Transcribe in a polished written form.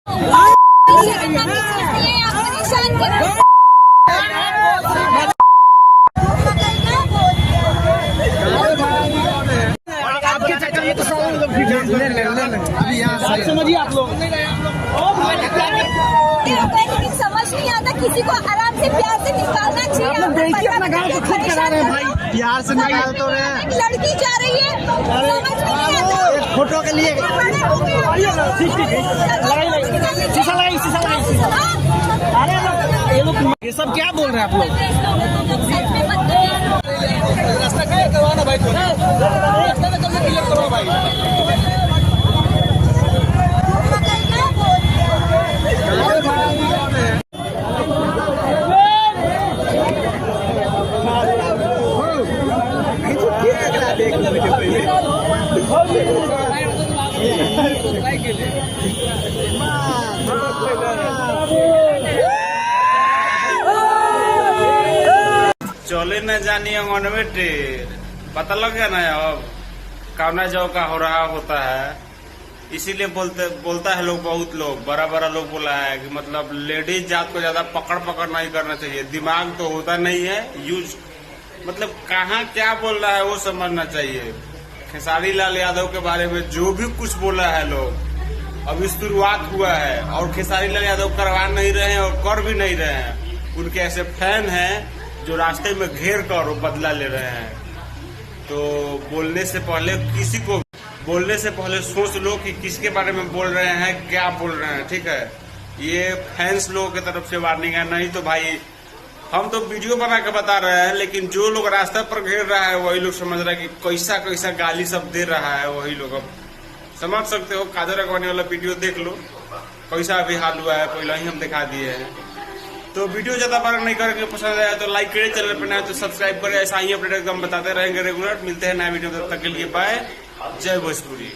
आपके चक्कर में तो समझिए आप लोग समझ नहीं आता, किसी को आराम से प्यार से निकालना चाहिए। आप देखिए अपना गाँव को खुद करा रहे हैं भाई, प्यार से निकाल तो रहे हैं। एक लड़की जा रही है, समझ नहीं आता। एक फोटो के लिए ये सब क्या बोल रहे हैं आप लोग? रास्ता क्या करवाना भाई, रास्ता में कब क्लियर करवाओ भाई। चले न जानिए अंगनवे टेर, पता लग गया ना अब कावना जौ का हो रहा होता है। इसीलिए बोलता है लोग, बहुत लोग बड़ा बड़ा लोग बोला है कि मतलब लेडीज जात को ज्यादा पकड़ नहीं करना चाहिए। दिमाग तो होता नहीं है यूज, मतलब कहाँ क्या बोल रहा है वो समझना चाहिए। खेसारी लाल यादव के बारे में जो भी कुछ बोला है लोग, अभी शुरुआत हुआ है और खेसारी लाल यादव करवा नहीं रहे हैं और कर भी नहीं रहे हैं। उनके ऐसे फैन हैं जो रास्ते में घेर कर बदला ले रहे हैं। तो बोलने से पहले सोच लो कि किसके बारे में बोल रहे हैं, क्या बोल रहे हैं, ठीक है। ये फैंस लोगों की तरफ से वार्निंग है। नहीं तो भाई हम तो वीडियो बना के बता रहे हैं, लेकिन जो लोग रास्ते पर घेर रहा है वही लोग समझ रहा है कि कैसा कैसा गाली सब दे रहा है। वही लोग अब समझ सकते हो। काजर रखवाने वाला वीडियो देख लो, कैसा अभी हाल हुआ है, पहले ही हम दिखा दिए हैं। तो वीडियो ज्यादा बार नहीं करके पसंद आया तो लाइक करें, चैनल पर नया तो सब्सक्राइब करें। ऐसा ही अपडेट एकदम बताते रहेंगे रेगुलर। मिलते हैं नया वीडियो, तब तक के लिए बाय, जय भोजपुरी।